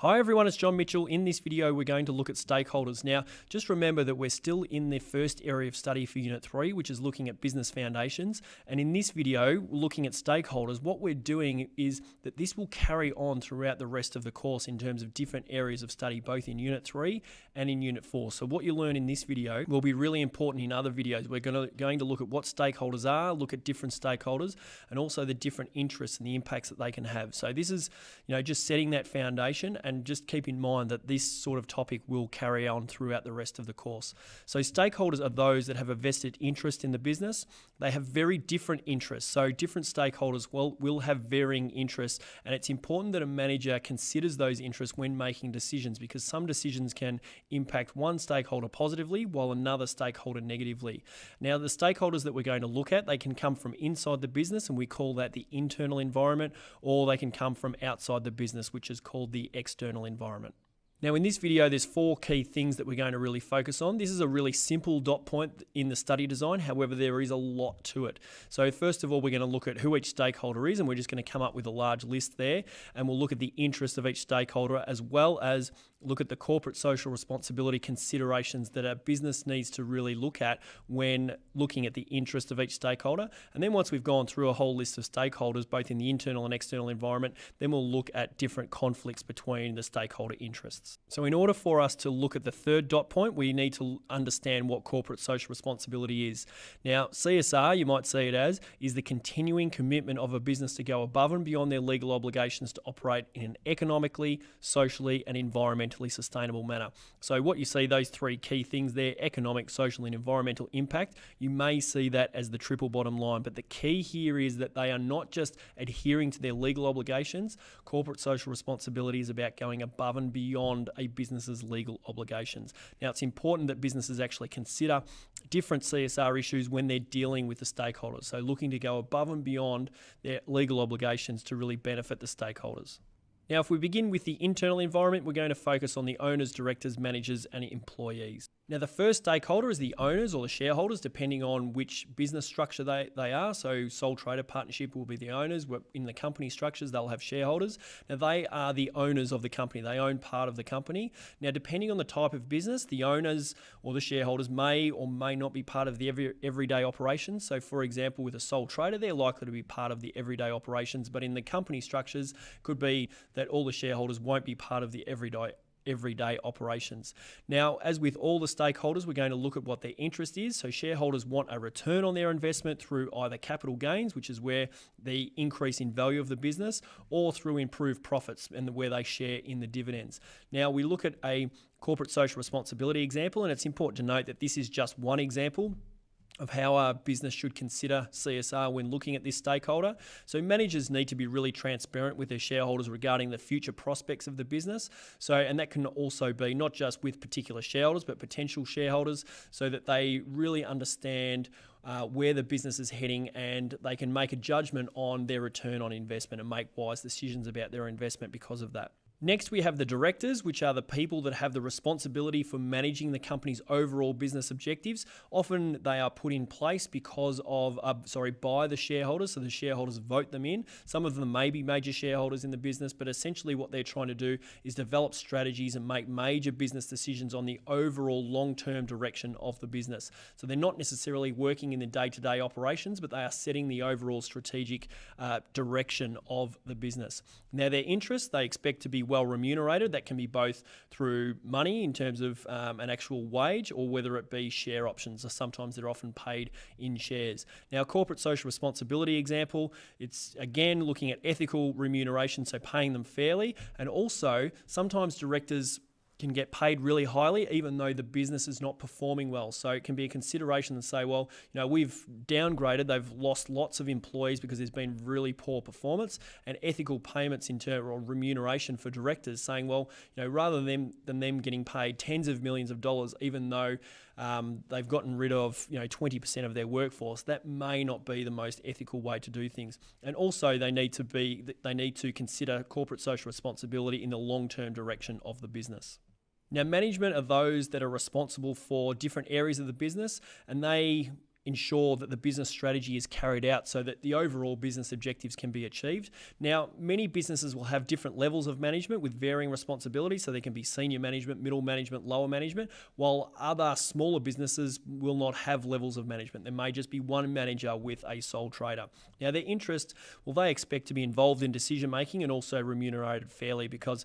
Hi everyone, it's John Mitchell. In this video, we're going to look at stakeholders. Now, just remember that we're still in the first area of study for Unit 3, which is looking at business foundations. And in this video, looking at stakeholders, what we're doing is that this will carry on throughout the rest of the course in terms of different areas of study, both in Unit 3 and in Unit 4. So what you learn in this video will be really important in other videos. We're going to look at what stakeholders are, look at different stakeholders, and also the different interests and the impacts that they can have. So this is, just setting that foundation, and just keep in mind that this sort of topic will carry on throughout the rest of the course. So stakeholders are those that have a vested interest in the business. They have very different interests. So different stakeholders will have varying interests, and it's important that a manager considers those interests when making decisions, because some decisions can impact one stakeholder positively while another stakeholder negatively. Now, the stakeholders that we're going to look at, they can come from inside the business, and we call that the internal environment, or they can come from outside the business, which is called the external environment. Now in this video, there's 4 key things that we're going to really focus on. This is a really simple dot point in the study design. However, there is a lot to it. So first of all, we're going to look at who each stakeholder is, and we're just going to come up with a large list there. And we'll look at the interests of each stakeholder, as well as look at the corporate social responsibility considerations that a business needs to really look at when looking at the interest of each stakeholder. And then once we've gone through a whole list of stakeholders, both in the internal and external environment, then we'll look at different conflicts between the stakeholder interests. So in order for us to look at the third dot point, we need to understand what corporate social responsibility is. Now, CSR, you might see it as, is the continuing commitment of a business to go above and beyond their legal obligations to operate in an economically, socially, and environmentally sustainable manner. So what you see, those 3 key things there, economic, social, and environmental impact, you may see that as the triple bottom line. But the key here is that they are not just adhering to their legal obligations. Corporate social responsibility is about going above and beyond a business's legal obligations. Now, it's important that businesses actually consider different CSR issues when they're dealing with the stakeholders. So looking to go above and beyond their legal obligations to really benefit the stakeholders. Now, if we begin with the internal environment, we're going to focus on the owners, directors, managers, and employees. Now, the first stakeholder is the owners or the shareholders, depending on which business structure they are. So sole trader partnership will be the owners. In the company structures, they'll have shareholders. Now, they are the owners of the company. They own part of the company. Now, depending on the type of business, the owners or the shareholders may or may not be part of the everyday operations. So, for example, with a sole trader, they're likely to be part of the everyday operations. But in the company structures, could be that all the shareholders won't be part of the everyday operations. Now, as with all the stakeholders, we're going to look at what their interest is. So shareholders want a return on their investment through either capital gains, which is where the increase in value of the business, or through improved profits and where they share in the dividends. Now, we look at a corporate social responsibility example, and it's important to note that this is just one example of how a business should consider CSR when looking at this stakeholder. So managers need to be really transparent with their shareholders regarding the future prospects of the business. And that can also be not just with particular shareholders, but potential shareholders, so that they really understand where the business is heading, and they can make a judgment on their return on investment and make wise decisions about their investment because of that. Next, we have the directors, which are the people that have the responsibility for managing the company's overall business objectives. Often they are put in place because of, by the shareholders, so the shareholders vote them in. Some of them may be major shareholders in the business, but essentially what they're trying to do is develop strategies and make major business decisions on the overall long-term direction of the business. So they're not necessarily working in the day-to-day operations, but they are setting the overall strategic direction of the business. Now, their interests, they expect to be well remunerated. That can be both through money in terms of an actual wage, or whether it be share options. Sometimes they're often paid in shares. Now, corporate social responsibility example, it's again looking at ethical remuneration, so paying them fairly, and also sometimes directors can get paid really highly even though the business is not performing well. So it can be a consideration to say, well, we've downgraded, they've lost lots of employees because there's been really poor performance, and ethical payments in terms of remuneration for directors, saying, well, rather than them getting paid tens of millions of dollars, even though they've gotten rid of 20% of their workforce, that may not be the most ethical way to do things. And also they need to consider corporate social responsibility in the long-term direction of the business. Now, management are those that are responsible for different areas of the business, and they ensure that the business strategy is carried out so that the overall business objectives can be achieved. Now, many businesses will have different levels of management with varying responsibilities, so there can be senior management, middle management, lower management, while other smaller businesses will not have levels of management. There may just be one manager with a sole trader. Now, their interest, well, they expect to be involved in decision making and also remunerated fairly, because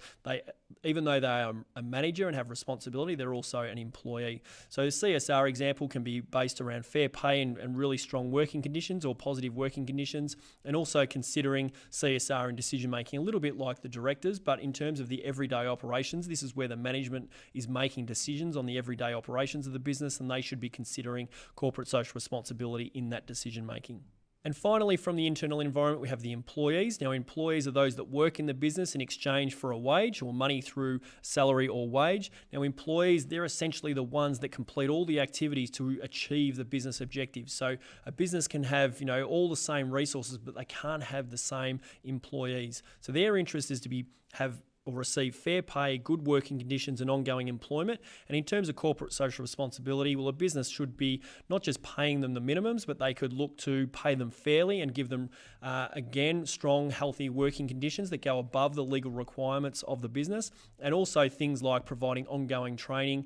even though they are a manager and have responsibility, they're also an employee. So the CSR example can be based around fair pay and really strong working conditions or positive working conditions, and also considering CSR in decision making, a little bit like the directors, but in terms of the everyday operations, this is where the management is making decisions on the everyday operations of the business, and they should be considering corporate social responsibility in that decision making. And finally, from the internal environment, we have the employees. Now, employees are those that work in the business in exchange for a wage or money through salary or wage. Now, employees, they're essentially the ones that complete all the activities to achieve the business objectives. So a business can have, all the same resources, but they can't have the same employees. So their interest is to have or receive fair pay, good working conditions, and ongoing employment. And in terms of corporate social responsibility, well, a business should be not just paying them the minimums, but they could look to pay them fairly and give them, again, strong, healthy working conditions that go above the legal requirements of the business, and also things like providing ongoing training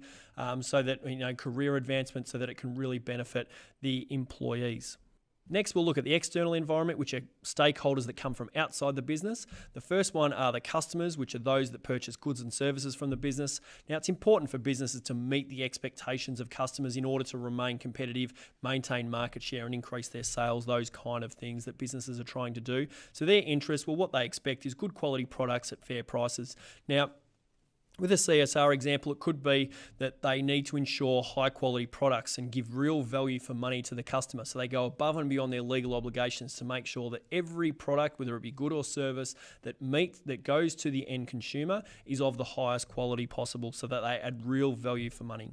so that, career advancement, so that it can really benefit the employees. Next, we'll look at the external environment, which are stakeholders that come from outside the business. The first one are the customers, which are those that purchase goods and services from the business. Now, it's important for businesses to meet the expectations of customers in order to remain competitive, maintain market share, and increase their sales, those kind of things that businesses are trying to do. So their interest, well, what they expect is good quality products at fair prices. Now, with a CSR example, it could be that they need to ensure high quality products and give real value for money to the customer. So they go above and beyond their legal obligations to make sure that every product, whether it be good or service, that goes to the end consumer is of the highest quality possible, so that they add real value for money.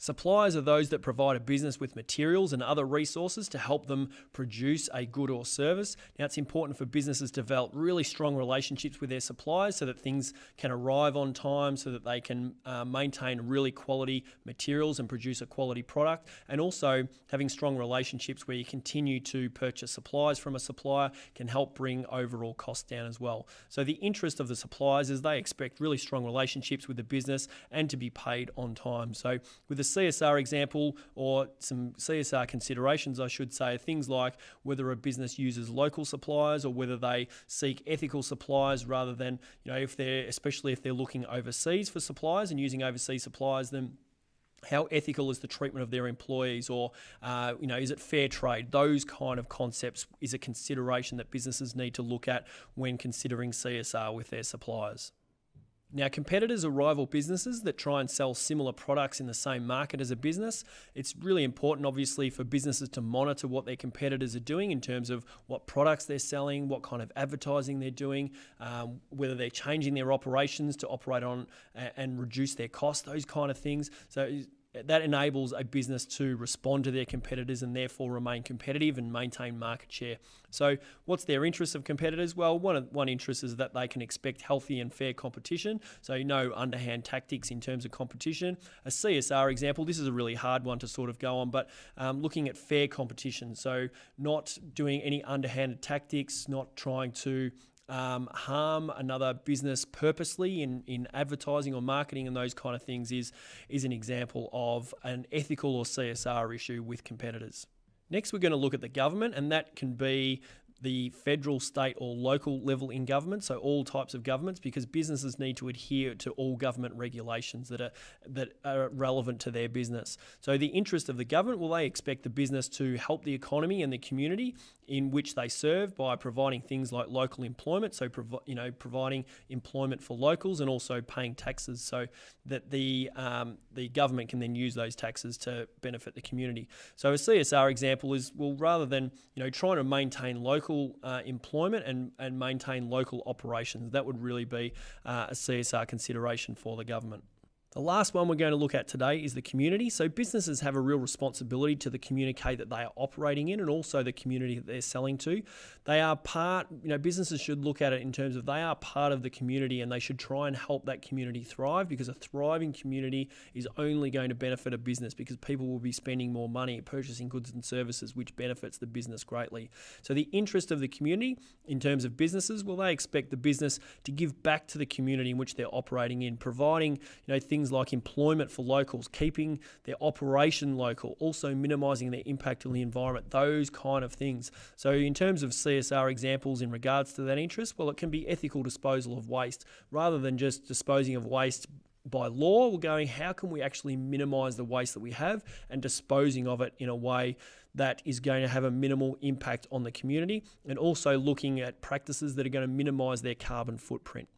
Suppliers are those that provide a business with materials and other resources to help them produce a good or service. Now, it's important for businesses to develop really strong relationships with their suppliers so that things can arrive on time, so that they can maintain really quality materials and produce a quality product. And also having strong relationships where you continue to purchase supplies from a supplier can help bring overall costs down as well. So the interest of the suppliers is they expect really strong relationships with the business and to be paid on time. So with the CSR example, or some CSR considerations, I should say, things like whether a business uses local suppliers or whether they seek ethical suppliers rather than, especially if they're looking overseas for suppliers and using overseas suppliers, then how ethical is the treatment of their employees, or is it fair trade? Those kind of concepts is a consideration that businesses need to look at when considering CSR with their suppliers. Now, competitors are rival businesses that try and sell similar products in the same market as a business. It's really important, obviously, for businesses to monitor what their competitors are doing in terms of what products they're selling, what kind of advertising they're doing, whether they're changing their operations to operate on and reduce their costs, those kind of things. So that enables a business to respond to their competitors and therefore remain competitive and maintain market share. So what's their interest of competitors? Well, one interest is that they can expect healthy and fair competition, so no underhand tactics in terms of competition. A CSR example, this is a really hard one to sort of go on, but looking at fair competition, so not doing any underhanded tactics, not trying to harm another business purposely in advertising or marketing and those kind of things is an example of an ethical or CSR issue with competitors. Next, we're going to look at the government, and that can be the federal, state or local level in government, so all types of governments, because businesses need to adhere to all government regulations that are relevant to their business. So the interest of the government, well, they expect the business to help the economy and the community in which they serve by providing things like local employment, so providing employment for locals, and also paying taxes so that the government can then use those taxes to benefit the community. So a CSR example is, well, rather than trying to maintain local employment and maintain local operations, that would really be a CSR consideration for the government. The last one we're going to look at today is the community. So businesses have a real responsibility to the community that they are operating in and also the community that they're selling to. They are part, businesses should look at it in terms of they are part of the community and they should try and help that community thrive, because a thriving community is only going to benefit a business, because people will be spending more money purchasing goods and services, which benefits the business greatly. So the interest of the community in terms of businesses, well, they expect the business to give back to the community in which they're operating in, providing things like employment for locals, keeping their operation local, also minimizing their impact on the environment, those kind of things. So in terms of CSR examples in regards to that interest, well, it can be ethical disposal of waste. Rather than just disposing of waste by law, we're going, how can we actually minimize the waste that we have and disposing of it in a way that is going to have a minimal impact on the community, and also looking at practices that are going to minimize their carbon footprint.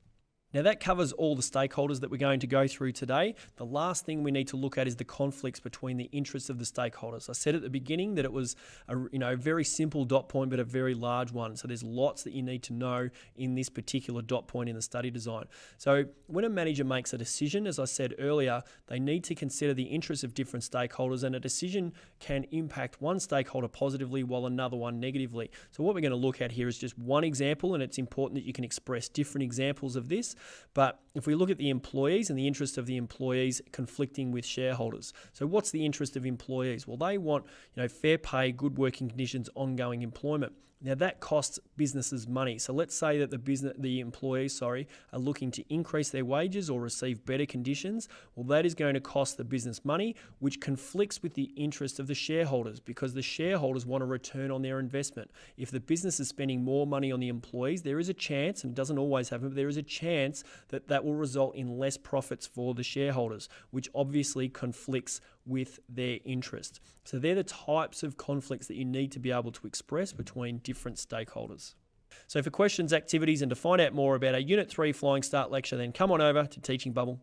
Now that covers all the stakeholders that we're going to go through today. The last thing we need to look at is the conflicts between the interests of the stakeholders. I said at the beginning that it was a very simple dot point, but a very large one. So there's lots that you need to know in this particular dot point in the study design. So when a manager makes a decision, as I said earlier, they need to consider the interests of different stakeholders, and a decision can impact one stakeholder positively while another one negatively. So what we're going to look at here is just one example, and it's important that you can express different examples of this. But if we look at the employees and the interest of the employees conflicting with shareholders. So what's the interest of employees? Well, they want fair pay, good working conditions, ongoing employment. Now that costs businesses money. So let's say that the employees are looking to increase their wages or receive better conditions. Well, that is going to cost the business money, which conflicts with the interest of the shareholders, because the shareholders want a return on their investment. If the business is spending more money on the employees, there is a chance, and it doesn't always happen, but there is a chance that that will result in less profits for the shareholders, which obviously conflicts with their interest. So they're the types of conflicts that you need to be able to express between different stakeholders. So for questions, activities, and to find out more about our Unit 3 Flying Start lecture, then come on over to teachingbubble.com.